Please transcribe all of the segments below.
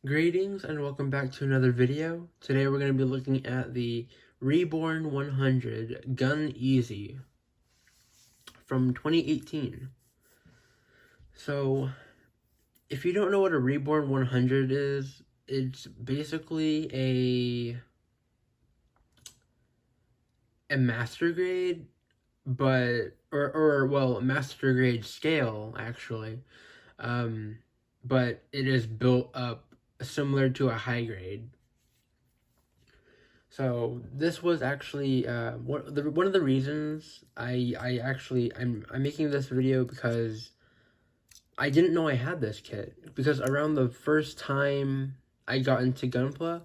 Greetings and welcome back to another video. Today we're going to be looking at the REBORN 100 Gun Easy from 2018. So, if you don't know what a REBORN 100 is, it's basically a master grade, but a master grade scale actually. But it is built up similar to a high grade. So this was actually one of the reasons I'm making this video, because I didn't know I had this kit. Because around the first time I got into Gunpla,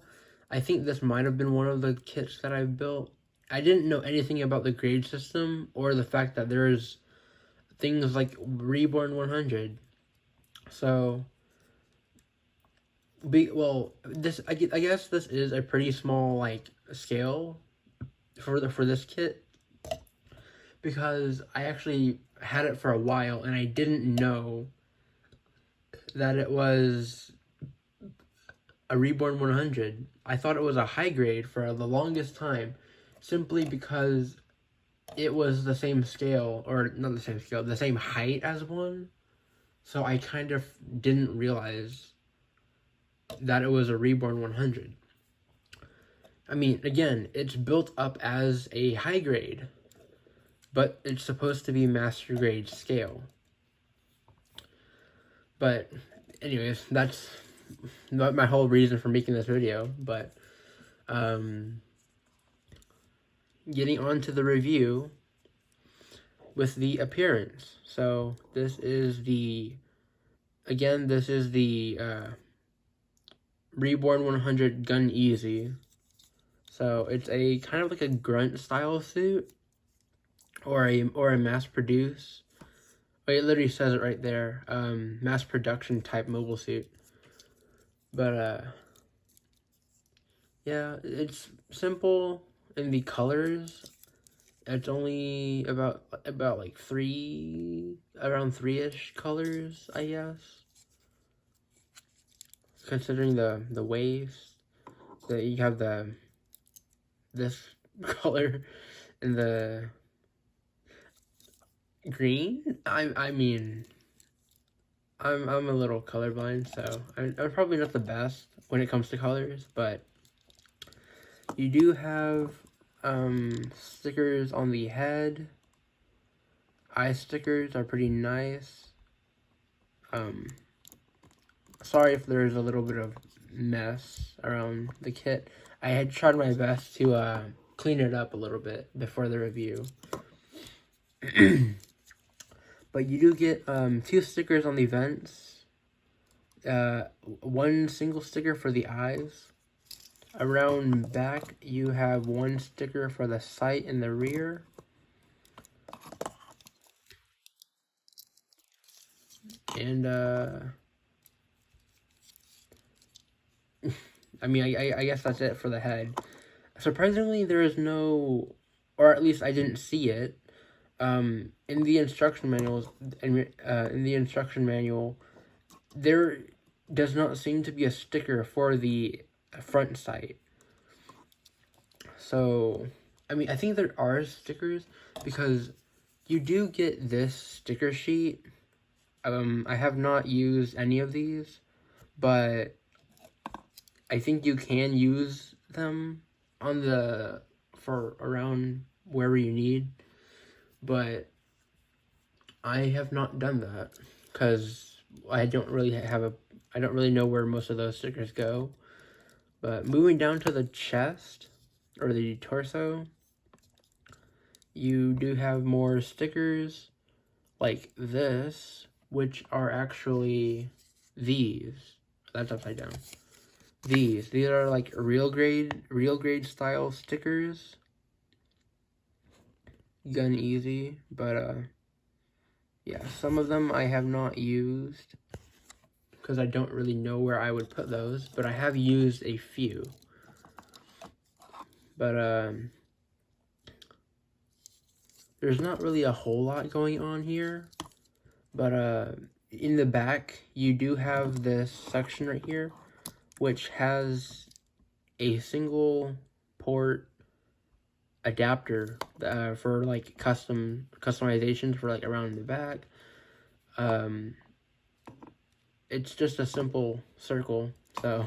I think this might have been one of the kits that I built. I didn't know anything about the grade system or the fact that there's things like REBORN 100. So I guess this is a pretty small scale for this kit, because I actually had it for a while and I didn't know that it was a REBORN 100. I thought it was a high grade for the longest time, simply because it was the same scale, or not the same scale, the same height as one. So I kind of didn't realize that it was a REBORN 100. I mean, again, it's built up as a high grade, but it's supposed to be master grade scale. But anyways, that's not my whole reason for making this video. But getting on to the review with the appearance. So this is the REBORN 100 Gun Easy. So it's a kind of like a grunt style suit, or a mass produce. It literally says it right there, mass production type mobile suit. But yeah, it's simple in the colors. It's only about like around 3-ish colors, I guess. Considering the waist, that you have this color and the green. I mean, I'm a little colorblind, so I'm probably not the best when it comes to colors, but you do have stickers on the head. Eye stickers are pretty nice. Sorry if there's a little bit of mess around the kit. I had tried my best to clean it up a little bit before the review. But you do get 2 stickers on the vents. 1 single sticker for the eyes. Around back, you have 1 sticker for the sight in the rear. And I mean, I guess that's it for the head. Surprisingly, there is no, or at least I didn't see it, in the instruction manuals. In the instruction manual, there does not seem to be a sticker for the front sight. So, I mean, I think there are stickers, because you do get this sticker sheet. I have not used any of these, but I think you can use them for around wherever you need, but I have not done that because I don't really know where most of those stickers go. But moving down to the chest, or the torso, you do have more stickers like this, which are actually these. That's upside down. These are like real grade style stickers. Gun Easy, but yeah, some of them I have not used because I don't really know where I would put those, but I have used a few. But there's not really a whole lot going on here. But in the back, you do have this section right here which has a single port adapter for like customizations for like around the back. It's just a simple circle, so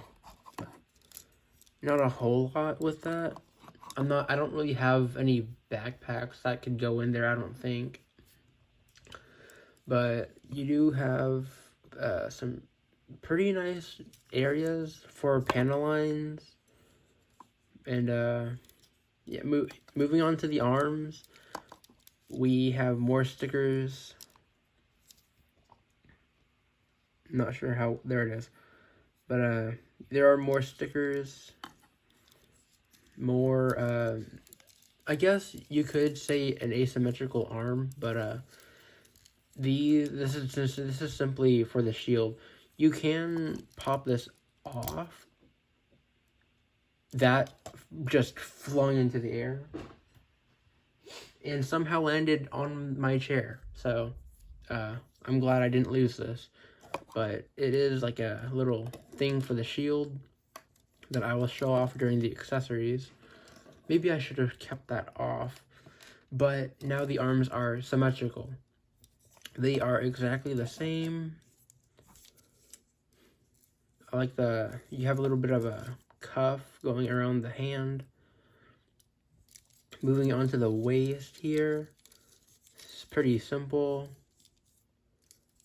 not a whole lot with that. I don't really have any backpacks that could go in there, I don't think. But you do have some pretty nice areas for panel lines. And yeah, moving on to the arms, we have more stickers. Not sure how, there it is. But there are more stickers. More, I guess you could say an asymmetrical arm, but this is simply for the shield. You can pop this off. That just flung into the air and somehow landed on my chair. So I'm glad I didn't lose this. But it is like a little thing for the shield that I will show off during the accessories. Maybe I should have kept that off. But now the arms are symmetrical. They are exactly the same. I like you have a little bit of a cuff going around the hand. Moving on to the waist here. It's pretty simple.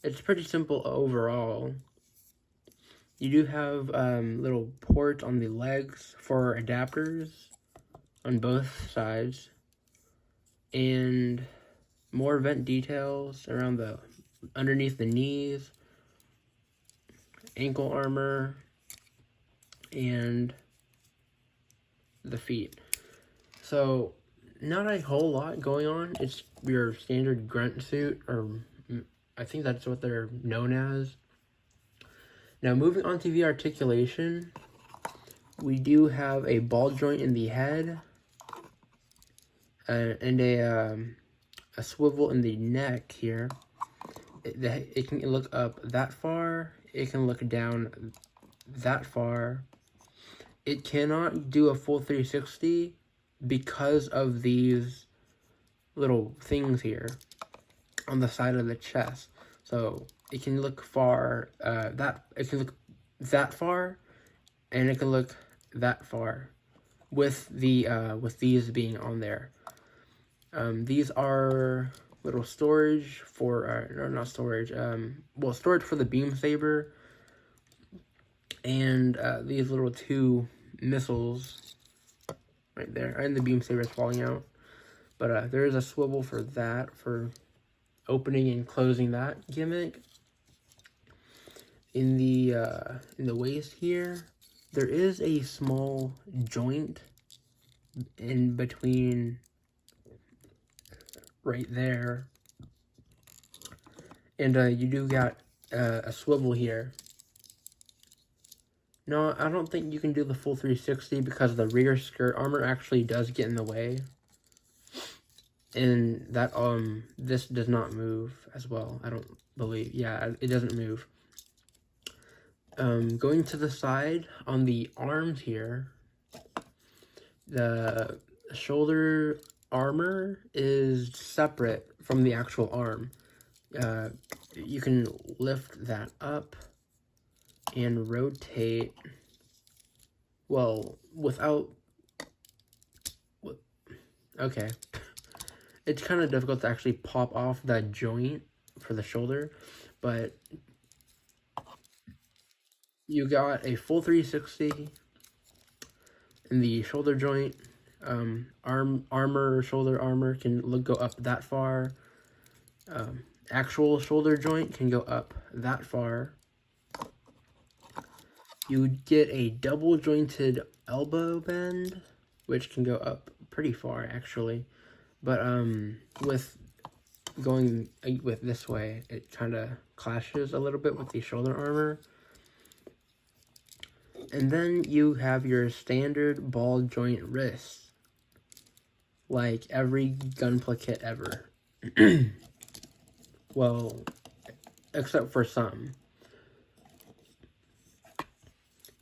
It's pretty simple overall. You do have little ports on the legs for adapters on both sides. And more vent details around underneath the knees, ankle armor, and the feet. So not a whole lot going on. It's your standard grunt suit, or I think that's what they're known as. Now moving on to the articulation, we do have a ball joint in the head, and a swivel in the neck here. It can look up that far. It can look down that far. It cannot do a full 360 because of these little things here on the side of the chest. So it can look far, it can look that far, and it can look that far with these being on there. These are little storage for, no, not storage, well, storage for the beam saber, and these little two missiles right there, and the beam saber is falling out. But there is a swivel for that, for opening and closing that gimmick. In the waist here, there is a small joint in between right there, and you do got a swivel here. No, I don't think you can do the full 360 because the rear skirt armor actually does get in the way. And that, this does not move as well, I don't believe. Yeah, it doesn't move. Going to the side, on the arms here, the shoulder armor is separate from the actual arm. You can lift that up and rotate, well, without, okay. It's kind of difficult to actually pop off that joint for the shoulder, but you got a full 360 in the shoulder joint. Shoulder armor can go up that far. Actual shoulder joint can go up that far. You get a double jointed elbow bend, which can go up pretty far actually. But with going with this way, it kind of clashes a little bit with the shoulder armor. And then you have your standard ball joint wrists, like every Gunpla kit ever. Well, except for some.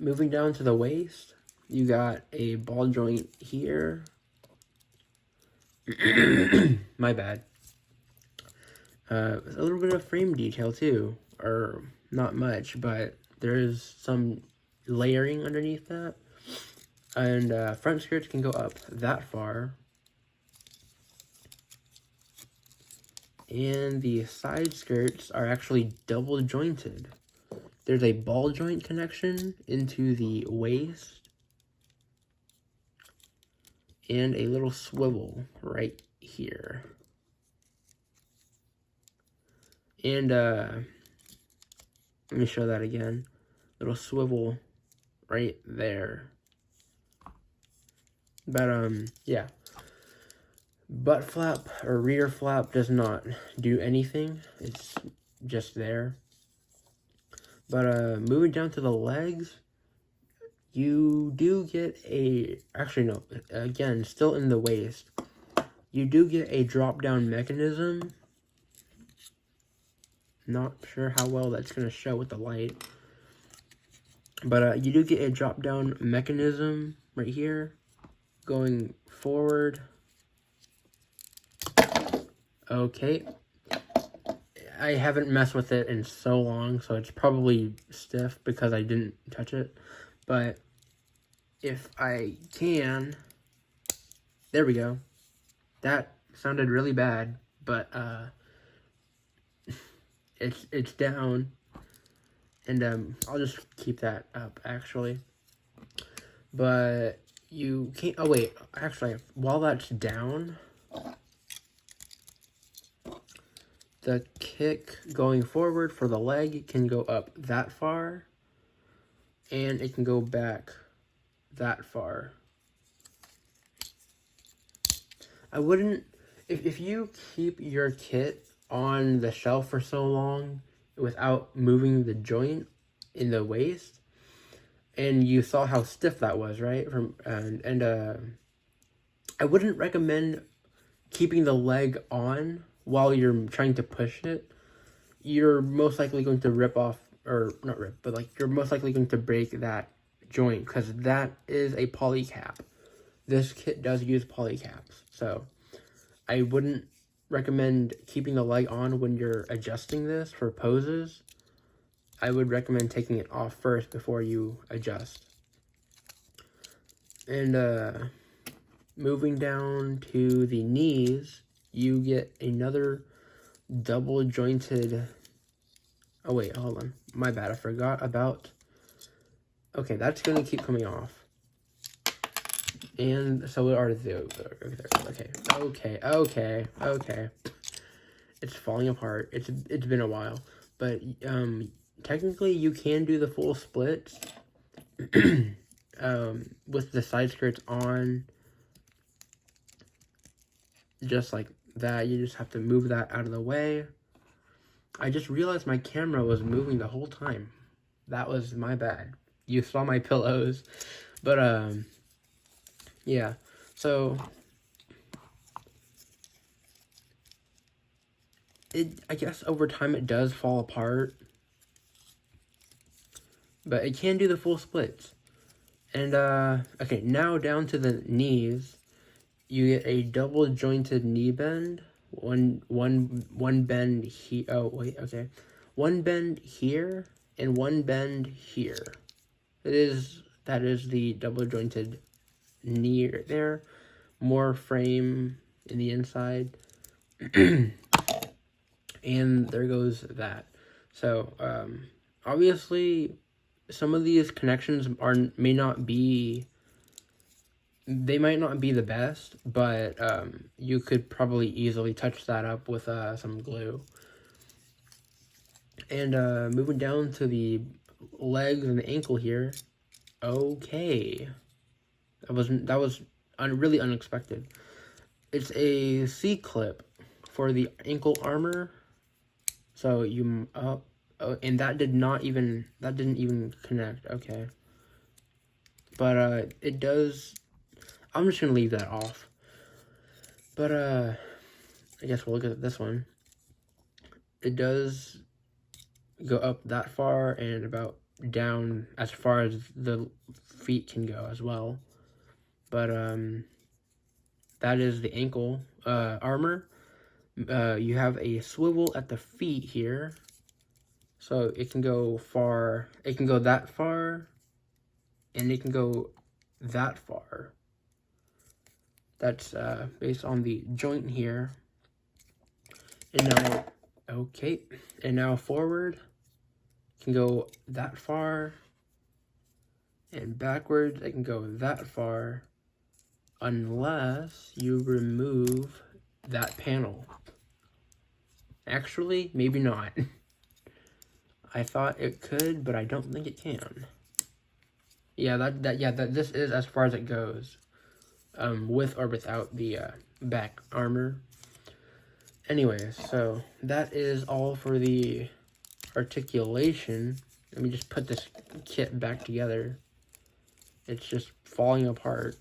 moving down to the waist, you got a ball joint here. My bad. A little bit of frame detail too, or not much, but there is some layering underneath that. And front skirts can go up that far. And the side skirts are actually double jointed. There's a ball joint connection into the waist. And a little swivel right here. And let me show that again. Little swivel right there. But yeah. Butt flap or rear flap does not do anything. It's just there. But moving down to the legs, you do get a, actually no, again, still in the waist, you do get a drop down mechanism. Not sure how well that's going to show with the light. But you do get a drop down mechanism right here, going forward. Okay. I haven't messed with it in so long, so it's probably stiff because I didn't touch it. But if I can, there we go. That sounded really bad, but it's down, and I'll just keep that up actually. But you can't. Oh wait, actually, while that's down, the kick going forward for the leg can go up that far, and it can go back that far. I wouldn't, if you keep your kit on the shelf for so long without moving the joint in the waist, and you saw how stiff that was, right? I wouldn't recommend keeping the leg on while you're trying to push it. You're most likely going to rip off, or not rip, but like you're most likely going to break that joint because that is a poly cap. This kit does use poly caps, so I wouldn't recommend keeping the leg on when you're adjusting this for poses. I would recommend taking it off first before you adjust. And moving down to the knees, you get another double jointed. Oh wait, hold on. My bad, I forgot about. Okay, that's gonna keep coming off. And so we are the okay. It's falling apart. It's been a while, but technically you can do the full splits with the side skirts on, just like that. You just have to move that out of the way. I just realized my camera was moving the whole time. That was my bad. You saw my pillows, but yeah, so I guess over time it does fall apart, but it can do the full splits. And okay, now down to the knees, you get a double jointed knee bend. One bend here. Oh wait, okay, one bend here and one bend here. That is the double jointed knee right there. More frame in the inside. And there goes that. So obviously some of these connections may not be, they might not be the best, but you could probably easily touch that up with some glue. And moving down to the legs and the ankle here. Okay, that was really unexpected. It's a C-clip for the ankle armor. So you and that didn't even connect. Okay, but it does. I'm just gonna leave that off. But I guess we'll look at this one. It does go up that far and about down as far as the feet can go as well. But that is the ankle armor. You have a swivel at the feet here, so it can go far. It can go that far, and it can go that far. That's based on the joint here. And now, okay, and now forward can go that far, and backwards it can go that far, unless you remove that panel. Actually, maybe not. I thought it could, but I don't think it can. Yeah, this is as far as it goes, with or without the back armor. Anyways, so that is all for the articulation. Let me just put this kit back together. It's just falling apart.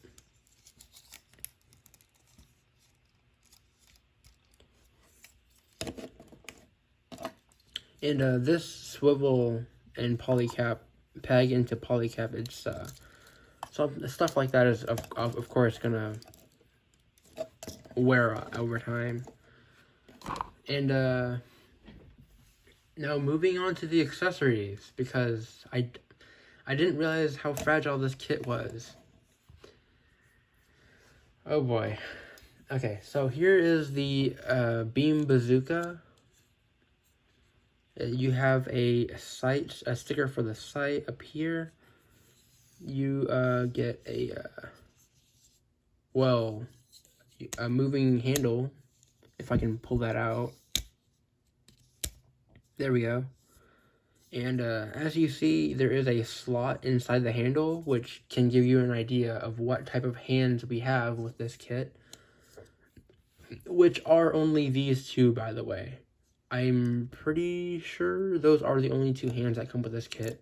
And this swivel and polycap, peg into polycap, it's stuff like that is of course gonna wear out over time. And now moving on to the accessories, because I didn't realize how fragile this kit was. Oh boy. Okay, so here is the beam bazooka. You have a sticker for the sight up here. You get a moving handle, if I can pull that out. There we go. And as you see, there is a slot inside the handle, which can give you an idea of what type of hands we have with this kit, which are only these two, by the way. I'm pretty sure those are the only two hands that come with this kit.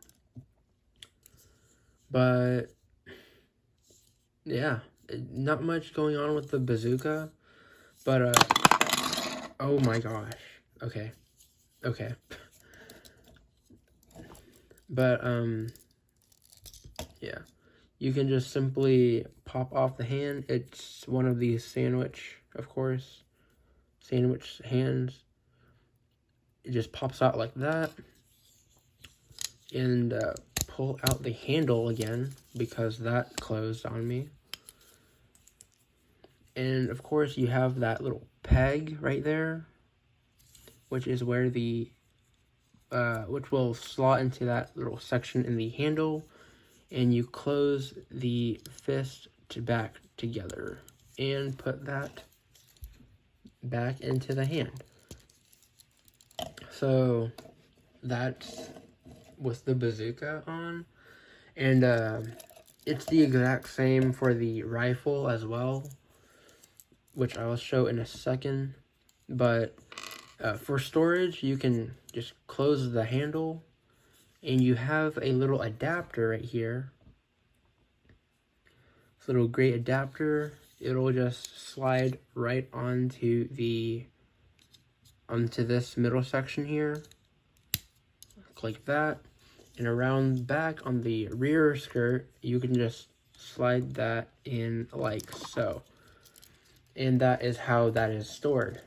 But yeah, not much going on with the bazooka. But oh my gosh. Okay. But yeah, you can just simply pop off the hand. It's one of these sandwich hands. It just pops out like that, and pull out the handle again, because that closed on me. And of course you have that little peg right there, which is where the which will slot into that little section in the handle, and you close the fist back together and put that back into the hand. So that's with the bazooka on, and it's the exact same for the rifle as well, which I will show in a second. But for storage, you can just close the handle, and you have a little adapter right here. This little gray adapter, it'll just slide right onto this middle section here, like that. And around back on the rear skirt, you can just slide that in like so. And that is how that is stored.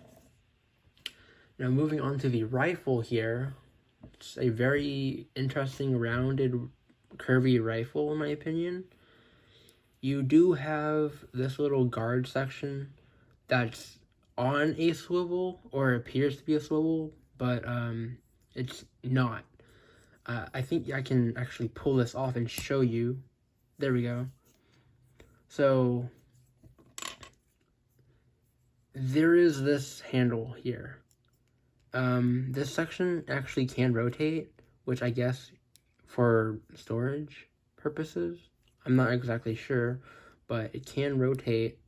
Now moving on to the rifle here, it's a very interesting rounded curvy rifle in my opinion. You do have this little guard section that's on a swivel, or appears to be a swivel, but it's not. I think I can actually pull this off and show you. There we go. So there is this handle here. This section actually can rotate, which I guess for storage purposes, I'm not exactly sure, but it can rotate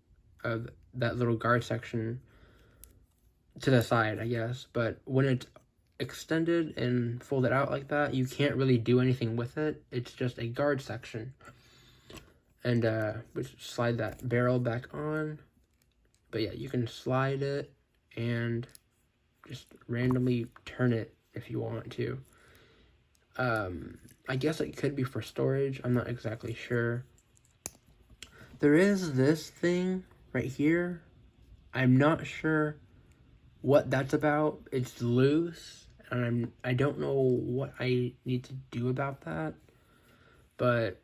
that little guard section to the side, I guess. But when it's extended and folded out like that, you can't really do anything with it. It's just a guard section. And which slide that barrel back on. But yeah, you can slide it and just randomly turn it if you want to. I guess it could be for storage. I'm not exactly sure. There is this thing right here. I'm not sure what that's about. It's loose, and I don't know what I need to do about that. But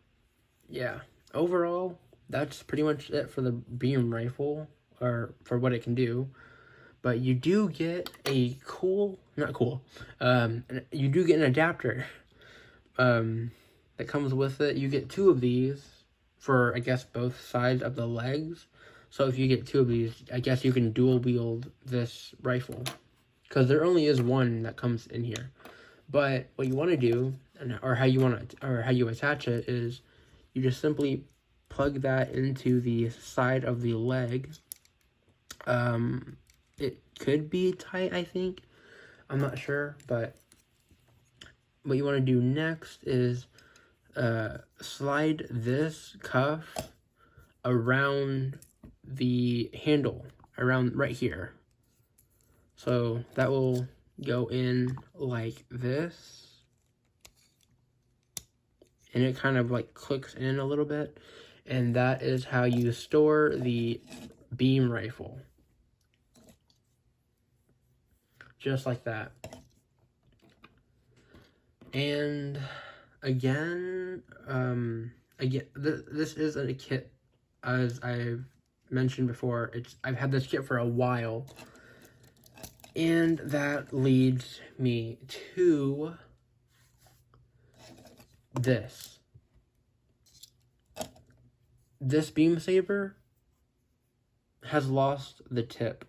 yeah, overall, that's pretty much it for the beam rifle, or for what it can do. But you do get a you do get an adapter that comes with it. You get 2 of these for, I guess, both sides of the legs. So if you get 2 of these, I guess you can dual wield this rifle, because there only is one that comes in here. But what you want to do, or how you attach it, is you just simply plug that into the side of the leg. It could be tight, I think. I'm not sure, but what you want to do next is slide this cuff around the handle, around right here. So that will go in like this, and it kind of like clicks in a little bit, and that is how you store the beam rifle. Just like that. And again, this is a kit, as I've mentioned before. I've had this kit for a while, and that leads me to this. This beam saber has lost the tip.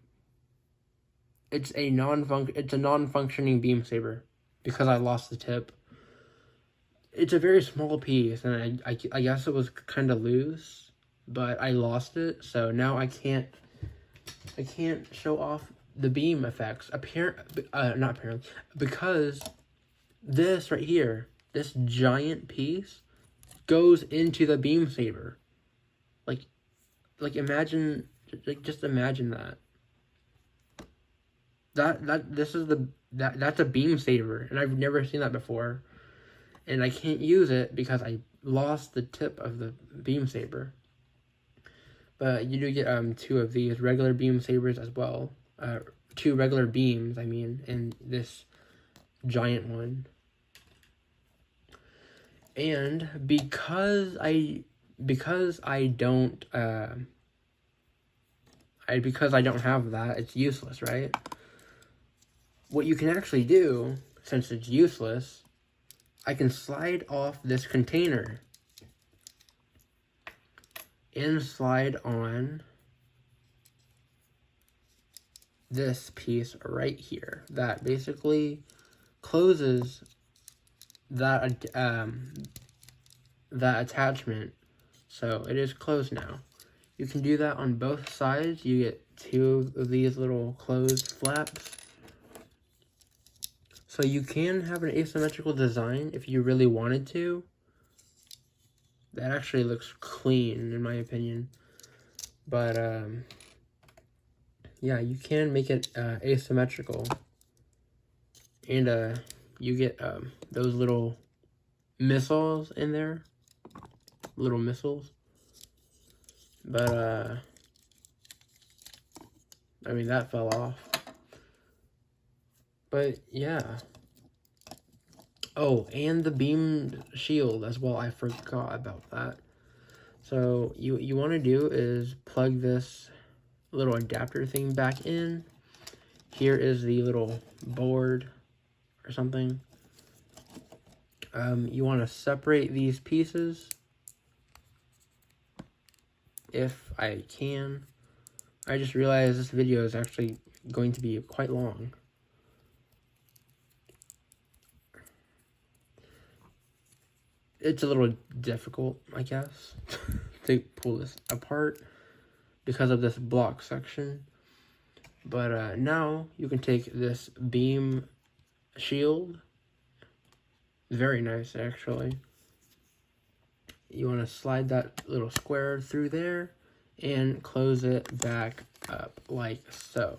It's a non-functioning beam saber because I lost the tip. It's a very small piece, and I guess it was kind of loose, but I lost it, so now I can't show off the beam effects. Not apparently, because this right here, this giant piece, goes into the beam saber. Like imagine, just imagine that. That's a beam saber, and I've never seen that before, and I can't use it because I lost the tip of the beam saber. But you do get 2 of these regular beam sabers as well, 2 regular beams, I mean, and this giant one. And because I don't have that, it's useless, right? What you can actually do, since it's useless, I can slide off this container and slide on this piece right here that basically closes that attachment. So it is closed now. You can do that on both sides. You get 2 of these little closed flaps. So you can have an asymmetrical design if you really wanted to. That actually looks clean, in my opinion. But, yeah, you can make it asymmetrical. And you get those little missiles in there. Little missiles. But, I mean, that fell off. But, yeah. Oh, and the beam shield as well. I forgot about that. So, you want to do is plug this little adapter thing back in. Here is the little board or something. You want to separate these pieces, if I can. I just realized this video is actually going to be quite long. It's a little difficult, I guess, to pull this apart because of this block section. But now you can take this beam shield. Very nice, actually. You want to slide that little square through there and close it back up like so.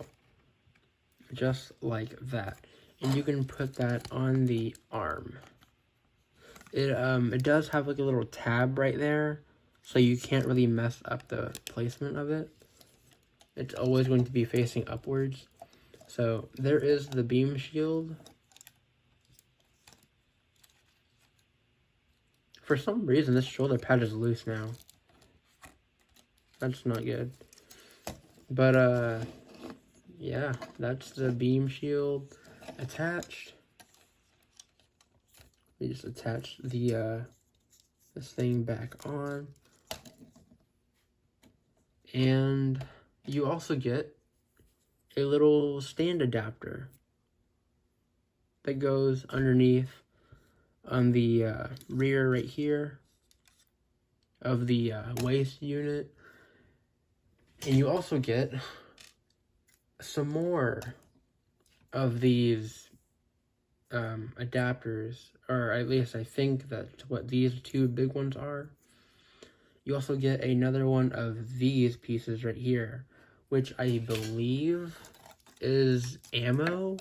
Just like that. And you can put that on the arm. It does have like a little tab right there, so you can't really mess up the placement of it. It's always going to be facing upwards. So there is the beam shield. For some reason, this shoulder pad is loose now. That's not good. But, yeah, that's the beam shield attached. We just attach the, this thing back on. And you also get a little stand adapter that goes underneath on the rear right here of the waist unit. And you also get some more of these adapters, or at least I think that's what these two big ones are. You also get another one of these pieces right here, which I believe is ammo,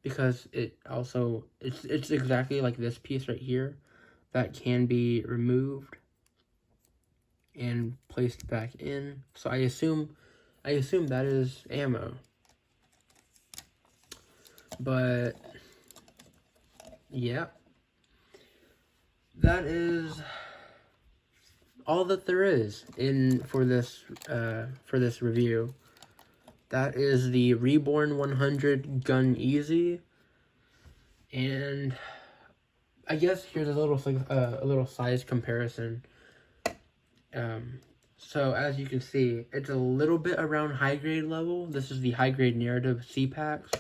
because it's exactly like this piece right here that can be removed and placed back in. So I assume that is ammo. But yeah, that is all that there is for this review. That is the REBORN 100 Gun Easy, and I guess here's a little size comparison. So as you can see, it's a little bit around high grade level. This is the high grade narrative C-packs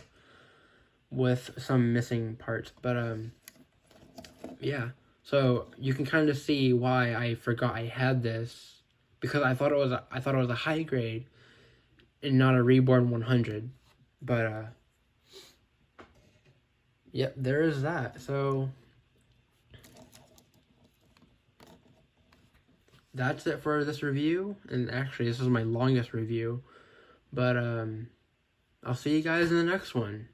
with some missing parts, but yeah. So you can kind of see why I forgot I had this, because I thought it was a high grade and not a REBORN 100. But yep, there is that. So that's it for this review, and actually this is my longest review, but I'll see you guys in the next one.